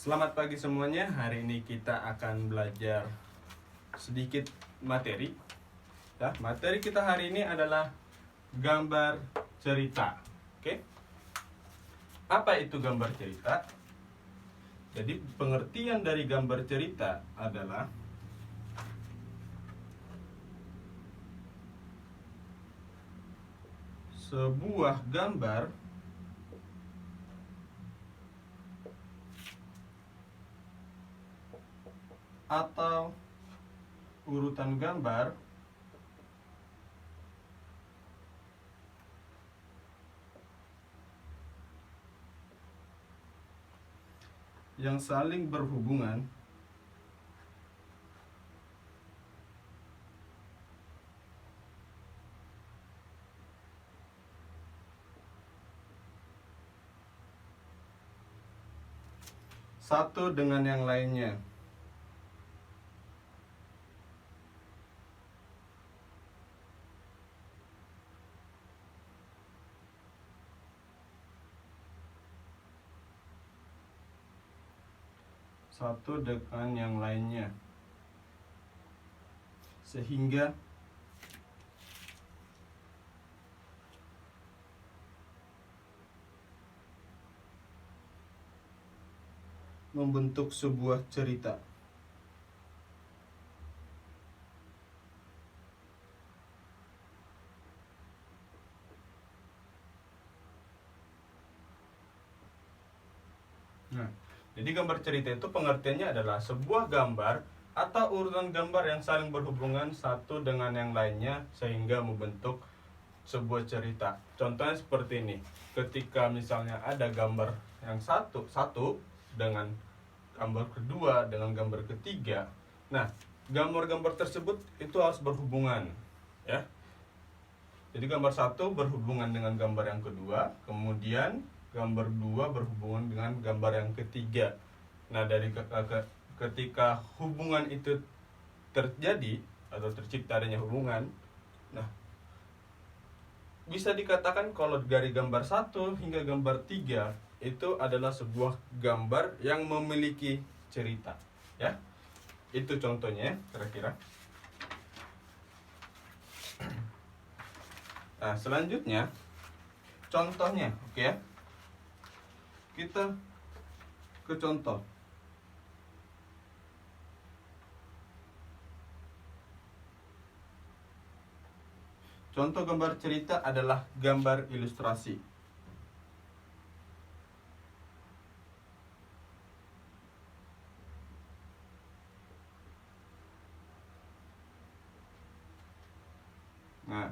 Selamat pagi semuanya. Hari ini kita akan belajar sedikit materi. Ya, materi kita hari ini adalah gambar cerita. Oke? Apa itu gambar cerita? Jadi pengertian dari gambar cerita adalah sebuah gambar atau urutan gambar yang saling berhubungan satu dengan yang lainnya. Satu dengan yang lainnya, sehingga membentuk sebuah cerita. Nah, jadi gambar cerita itu pengertiannya adalah sebuah gambar atau urutan gambar yang saling berhubungan satu dengan yang lainnya sehingga membentuk sebuah cerita. Contohnya seperti ini. Ketika misalnya ada gambar yang satu dengan gambar kedua dengan gambar ketiga. Nah, gambar-gambar tersebut itu harus berhubungan, ya. Jadi gambar satu berhubungan dengan gambar yang kedua, kemudian gambar dua berhubungan dengan gambar yang ketiga. Nah, dari ketika hubungan itu terjadi atau tercipta adanya hubungan, nah bisa dikatakan kalau dari gambar satu hingga gambar tiga itu adalah sebuah gambar yang memiliki cerita, ya. Itu contohnya kira-kira. Nah, selanjutnya contohnya, oke ya. Kita ke contoh. Contoh gambar cerita adalah gambar ilustrasi. Nah,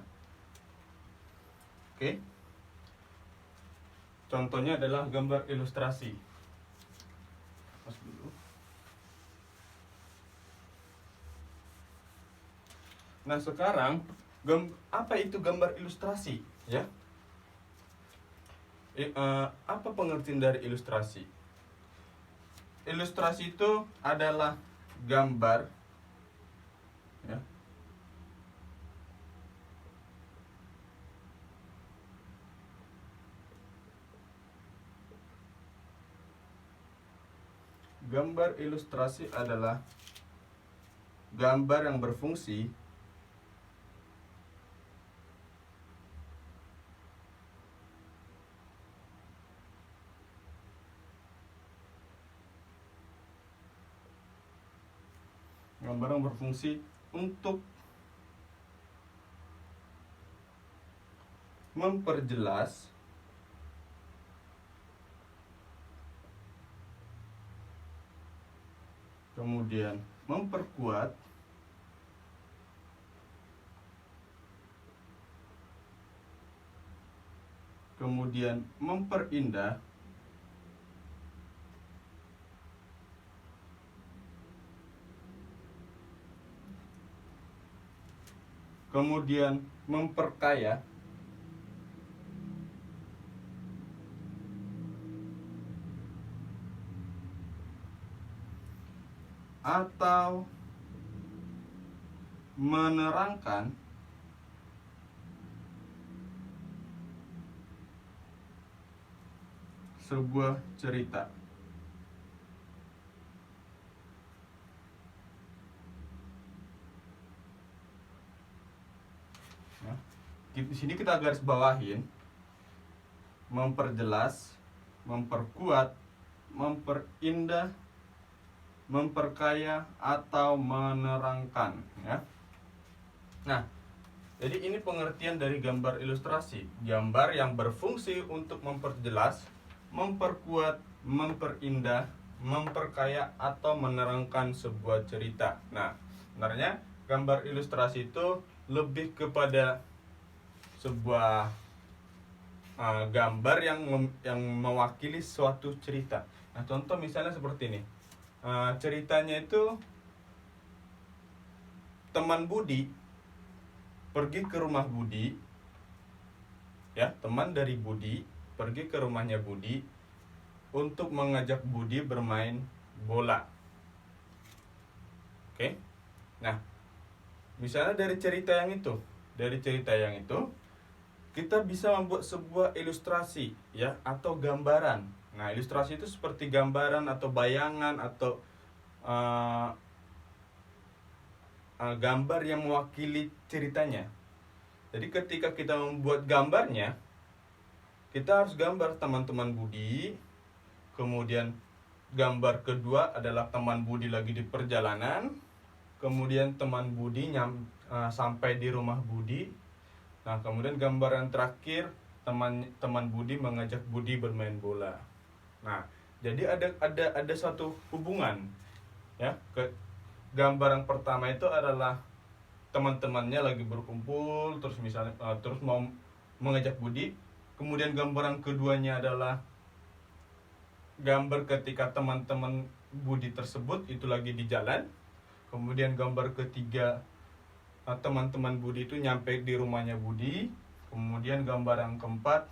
oke. Contohnya adalah gambar ilustrasi. Pas dulu. Nah, sekarang apa itu gambar ilustrasi, ya? Apa pengertian dari ilustrasi? Ilustrasi itu adalah gambar, ya, gambar ilustrasi adalah gambar yang berfungsi untuk memperjelas kemudian memperkuat kemudian memperindah kemudian memperkaya atau menerangkan sebuah cerita. Di sini kita garis bawahin memperjelas, memperkuat, memperindah, memperkaya atau menerangkan, ya. Nah, jadi ini pengertian dari gambar ilustrasi. Gambar yang berfungsi untuk memperjelas, memperkuat, memperindah, memperkaya atau menerangkan sebuah cerita. Nah, sebenarnya gambar ilustrasi itu lebih kepada sebuah gambar yang mewakili suatu cerita. Nah, contoh misalnya seperti ini. Ceritanya itu teman Budi pergi ke rumah Budi, ya, teman dari Budi pergi ke rumahnya Budi untuk mengajak Budi bermain bola. Oke. Nah, misalnya dari cerita yang itu, kita bisa membuat sebuah ilustrasi, ya, atau gambaran. Nah, ilustrasi itu seperti gambaran atau bayangan atau gambar yang mewakili ceritanya. Jadi ketika kita membuat gambarnya, kita harus gambar teman-teman Budi. Kemudian gambar kedua adalah teman Budi lagi di perjalanan. Kemudian teman Budi sampai di rumah Budi. Nah, kemudian gambar yang terakhir teman Budi mengajak Budi bermain bola. Nah, jadi ada satu hubungan, ya. Gambar yang pertama itu adalah teman-temannya lagi berkumpul, terus misalnya terus mau mengajak Budi. Kemudian gambar yang keduanya adalah gambar ketika teman-teman Budi tersebut itu lagi di jalan. Kemudian gambar ketiga, teman-teman Budi itu nyampe di rumahnya Budi. Kemudian gambar yang keempat,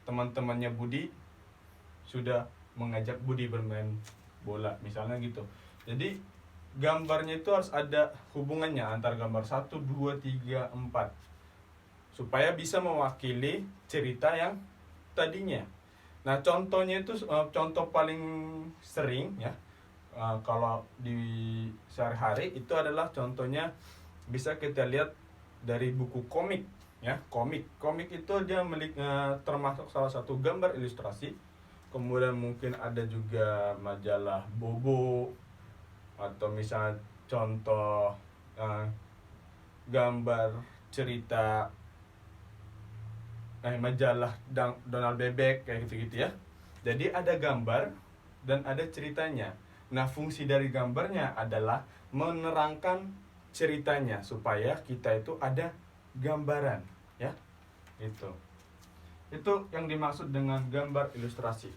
teman-temannya Budi sudah mengajak Budi bermain bola, misalnya gitu. Jadi gambarnya itu harus ada hubungannya antara gambar 1, 2, 3, 4 supaya bisa mewakili cerita yang tadinya. Nah, contohnya itu contoh paling sering, ya, kalau di sehari-hari itu adalah contohnya bisa kita lihat dari buku komik, ya. Komik itu dia termasuk salah satu gambar ilustrasi. Kemudian mungkin ada juga majalah Bobo, atau misalnya contoh gambar cerita majalah Donald Bebek kayak gitu-gitu, ya. Jadi ada gambar dan ada ceritanya. Nah, fungsi dari gambarnya adalah menerangkan ceritanya supaya kita itu ada gambaran, ya. Itu yang dimaksud dengan gambar ilustrasi.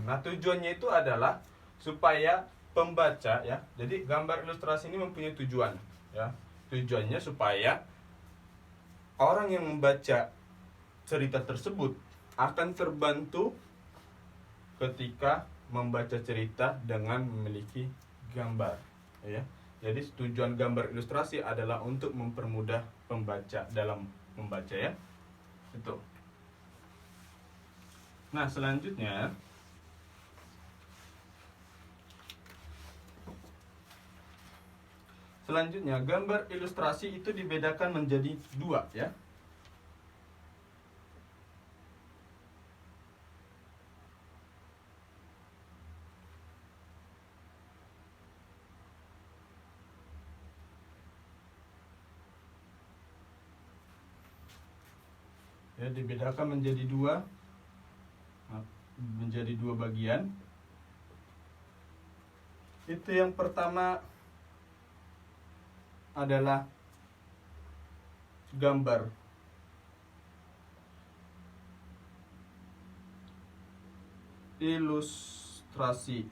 Nah, tujuannya itu adalah supaya pembaca, ya. Jadi gambar ilustrasi ini mempunyai tujuan, ya. Tujuannya supaya orang yang membaca cerita tersebut akan terbantu ketika membaca cerita dengan memiliki gambar, ya. Jadi tujuan gambar ilustrasi adalah untuk mempermudah pembaca dalam membaca, ya. Itu. Nah, selanjutnya gambar ilustrasi itu dibedakan menjadi dua, ya. Dibedakan menjadi dua bagian. Itu yang pertama adalah gambar ilustrasi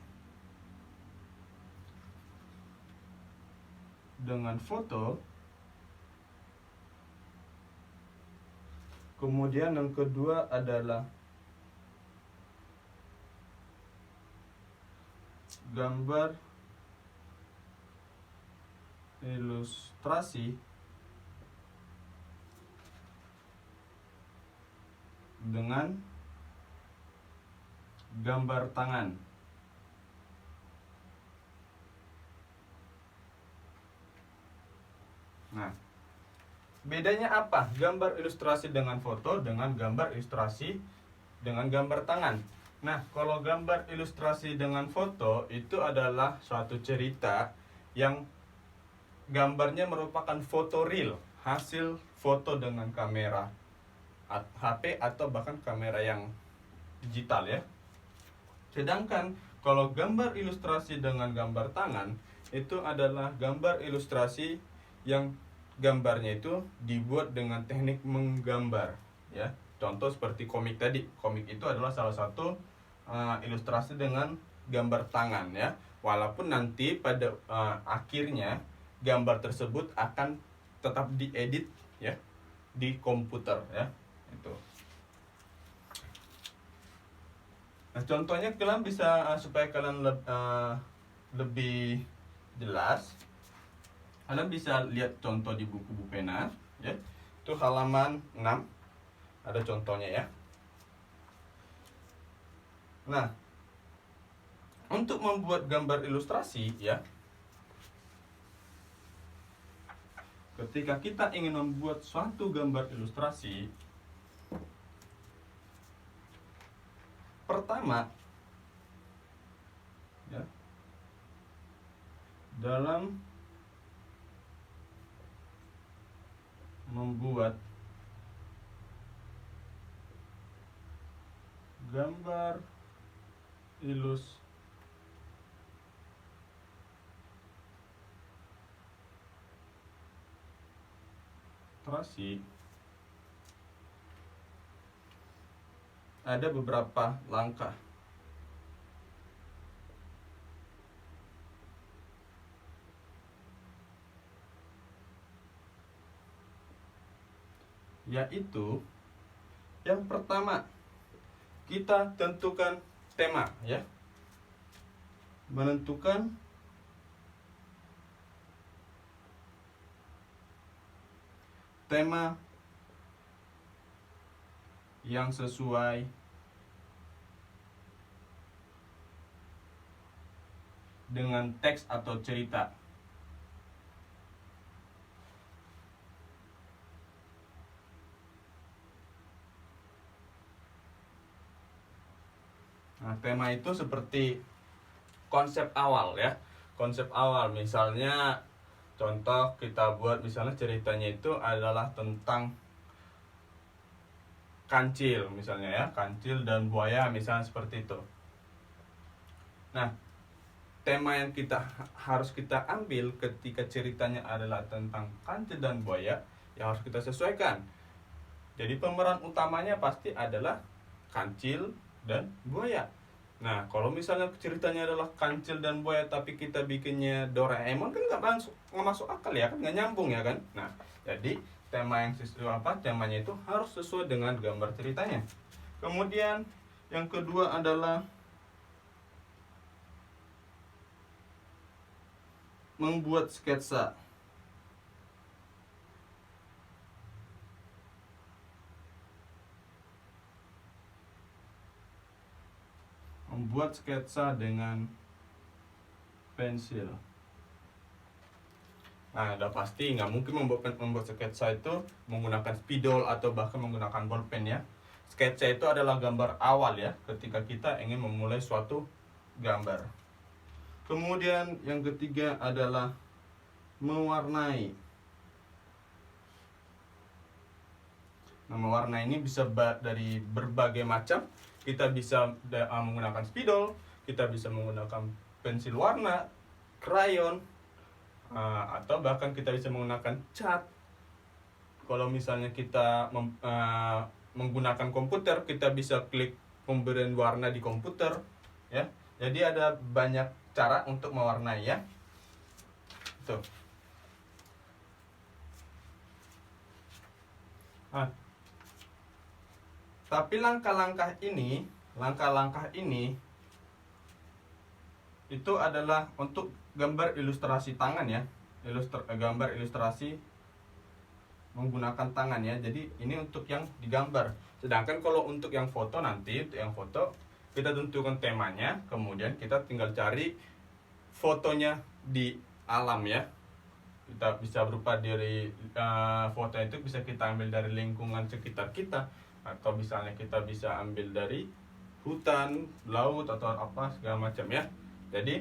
dengan foto. Kemudian yang kedua adalah gambar ilustrasi dengan gambar tangan. Nah, bedanya apa? Gambar ilustrasi dengan foto dengan gambar ilustrasi dengan gambar tangan. Nah, kalau gambar ilustrasi dengan foto itu adalah suatu cerita yang gambarnya merupakan foto real, hasil foto dengan kamera HP atau bahkan kamera yang digital ya. Sedangkan kalau gambar ilustrasi dengan gambar tangan itu adalah gambar ilustrasi yang gambarnya itu dibuat dengan teknik menggambar ya. Contoh seperti komik tadi. Komik itu adalah salah satu ilustrasi dengan gambar tangan ya. Walaupun nanti pada akhirnya gambar tersebut akan tetap diedit ya di komputer ya. Itu. Nah, contohnya kalian bisa supaya kalian lebih jelas, kalian bisa lihat contoh di buku Bu Pena ya. Itu halaman 6 ada contohnya ya. Nah, untuk membuat gambar ilustrasi ya, ketika kita ingin membuat suatu gambar ilustrasi, pertama ya, dalam membuat gambar ilustrasi ada beberapa langkah. Yaitu yang pertama, kita tentukan tema ya. Menentukan tema yang sesuai dengan teks atau cerita. Nah, tema itu seperti konsep awal ya. Konsep awal misalnya contoh kita buat misalnya ceritanya itu adalah tentang kancil misalnya ya, kancil dan buaya misalnya seperti itu. Nah, tema yang harus kita ambil ketika ceritanya adalah tentang kancil dan buaya yang harus kita sesuaikan. Jadi pemeran utamanya pasti adalah kancil dan buaya. Nah, kalau misalnya ceritanya adalah kancil dan buaya tapi kita bikinnya Doraemon kan nggak masuk akal ya kan, nggak nyambung ya kan. Nah, jadi tema yang temanya itu harus sesuai dengan gambar ceritanya. Kemudian yang kedua adalah membuat sketsa. Membuat sketsa dengan pensil. Nah, udah pasti nggak mungkin membuat sketsa itu menggunakan spidol atau bahkan menggunakan bolpen ya. Sketsa itu adalah gambar awal ya, ketika kita ingin memulai suatu gambar. Kemudian yang ketiga adalah mewarnai. Nah, mewarnai ini bisa dari berbagai macam. Kita bisa menggunakan spidol, kita bisa menggunakan pensil warna, krayon, atau bahkan kita bisa menggunakan cat. Kalau misalnya kita menggunakan komputer, kita bisa klik pemberian warna di komputer ya. Jadi ada banyak cara untuk mewarnai ya. Tuh. Nah, tapi langkah-langkah ini itu adalah untuk gambar ilustrasi tangan ya. Gambar ilustrasi menggunakan tangan ya. Jadi ini untuk yang digambar. Sedangkan kalau untuk yang foto nanti, untuk yang foto kita tentukan temanya, kemudian kita tinggal cari fotonya di alam ya. Kita bisa berupa dari foto itu bisa kita ambil dari lingkungan sekitar kita, atau misalnya kita bisa ambil dari hutan, laut, atau apa segala macam ya. Jadi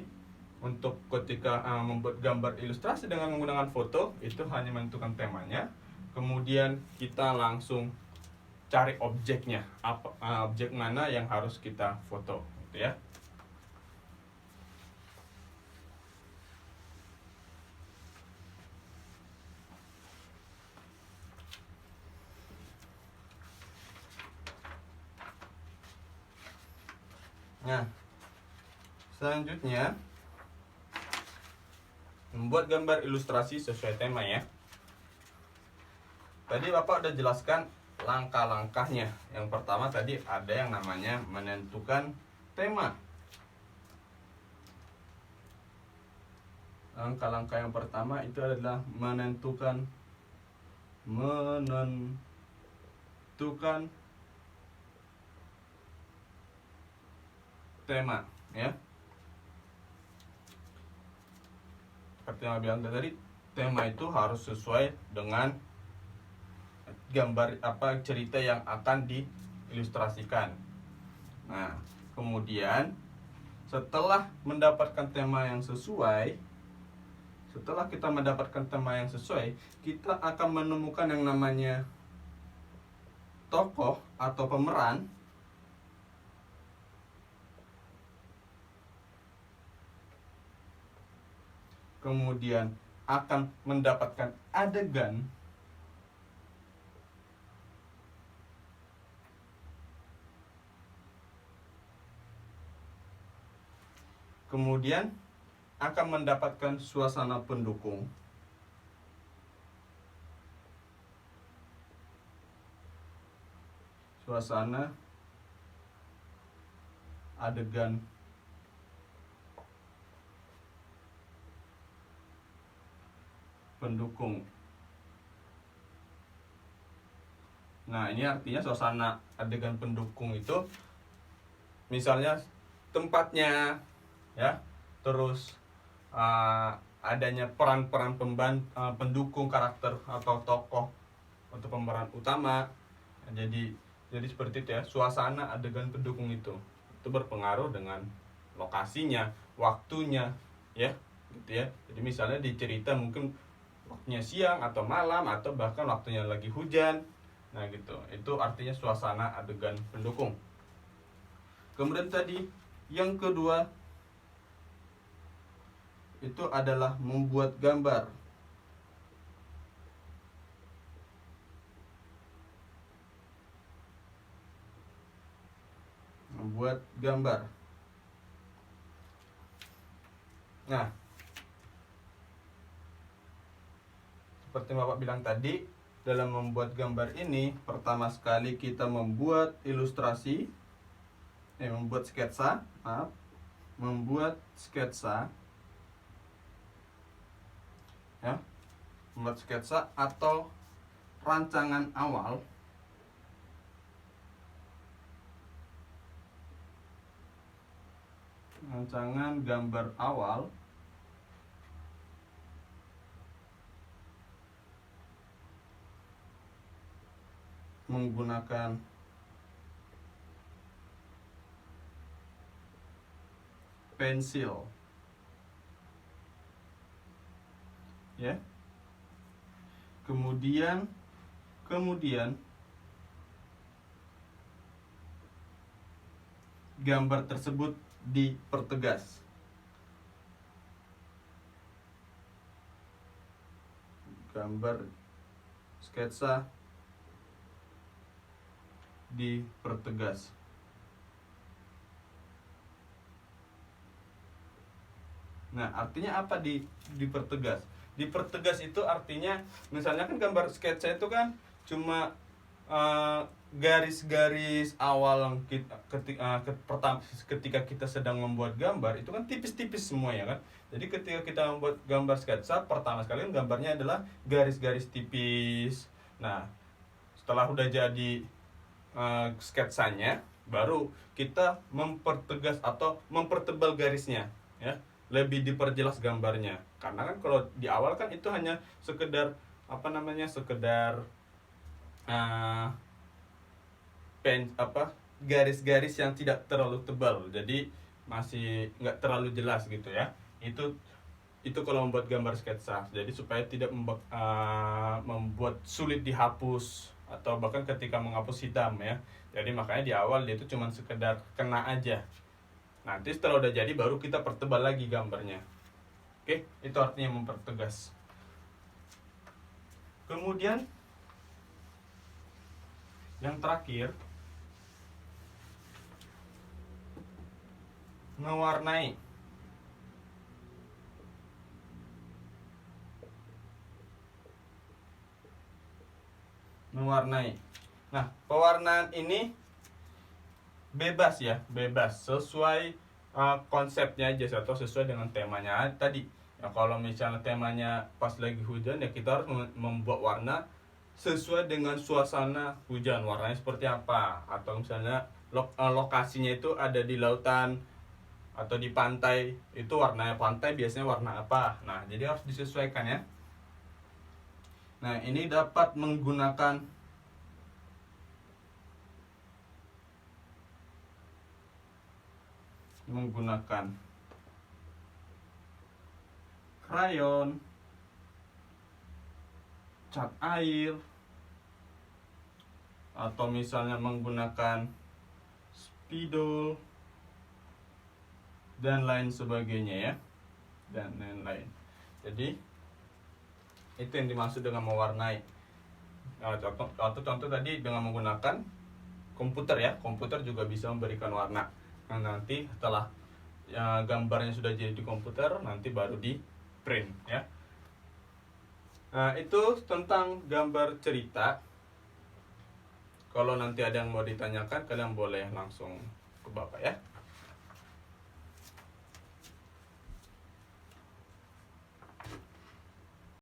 untuk ketika membuat gambar ilustrasi dengan menggunakan foto itu hanya menentukan temanya, kemudian kita langsung cari objeknya, objek mana yang harus kita foto gitu ya. Nah, selanjutnya membuat gambar ilustrasi sesuai tema ya. Tadi Bapak udah jelaskan langkah-langkahnya. Yang pertama tadi ada yang namanya menentukan tema. Langkah-langkah yang pertama itu adalah menentukan tema ya. Seperti yang bilang tadi, tema itu harus sesuai dengan gambar cerita yang akan diilustrasikan. Nah, kemudian setelah mendapatkan tema yang sesuai, kita akan menemukan yang namanya tokoh atau pemeran. Kemudian akan mendapatkan adegan. Kemudian akan mendapatkan suasana pendukung. Suasana adegan pendukung. Nah, ini artinya suasana adegan pendukung itu misalnya tempatnya ya, terus adanya peran-peran pendukung karakter atau tokoh untuk pemeran utama. Jadi seperti itu ya, suasana adegan pendukung itu berpengaruh dengan lokasinya, waktunya ya, gitu ya. Jadi misalnya di cerita mungkin waktunya siang atau malam atau bahkan waktunya lagi hujan. Nah gitu, itu artinya suasana adegan pendukung. Kemudian tadi yang kedua itu adalah membuat gambar. Membuat gambar. Nah, seperti Bapak bilang tadi, dalam membuat gambar ini pertama sekali kita membuat ilustrasi, membuat sketsa, ya, membuat sketsa atau rancangan awal. Rancangan gambar awal menggunakan pensil ya. Kemudian gambar tersebut dipertegas. Gambar sketsa dipertegas. Nah, artinya apa dipertegas? Dipertegas itu artinya misalnya kan gambar sketsa itu kan cuma garis-garis awal ketika kita sedang membuat gambar itu kan tipis-tipis semua ya kan. Jadi ketika kita membuat gambar sketsa, pertama sekali gambarnya adalah garis-garis tipis. Nah, setelah udah jadi sketsanya, baru kita mempertegas atau mempertebal garisnya ya, lebih diperjelas gambarnya. Karena kan kalau di awal kan itu hanya sekedar sekedar uh, garis-garis yang tidak terlalu tebal, jadi masih nggak terlalu jelas gitu ya. Itu kalau membuat gambar sketsa, jadi supaya tidak membuat sulit dihapus atau bahkan ketika menghapus hitam ya. Jadi makanya di awal dia itu cuma sekedar kena aja. Nanti setelah udah jadi baru kita pertebal lagi gambarnya. Oke, itu artinya mempertegas. Kemudian yang terakhir, mewarnai. Nah, pewarnaan ini bebas ya, bebas sesuai konsepnya aja atau sesuai dengan temanya tadi. Ya, kalau misalnya temanya pas lagi hujan ya kita harus membuat warna sesuai dengan suasana hujan, warnanya seperti apa. Atau misalnya lokasinya itu ada di lautan atau di pantai, itu warnanya pantai biasanya warna apa. Nah, jadi harus disesuaikan ya. Nah, ini dapat menggunakan krayon, cat air, atau misalnya menggunakan spidol dan lain sebagainya ya, dan lain-lain. Jadi itu yang dimaksud dengan mewarnai. Nah, contoh tadi dengan menggunakan komputer ya, komputer juga bisa memberikan warna. Nah, nanti setelah gambarnya sudah jadi di komputer, nanti baru di print ya. Nah, itu tentang gambar cerita. Kalau nanti ada yang mau ditanyakan, kalian boleh langsung ke Bapak ya.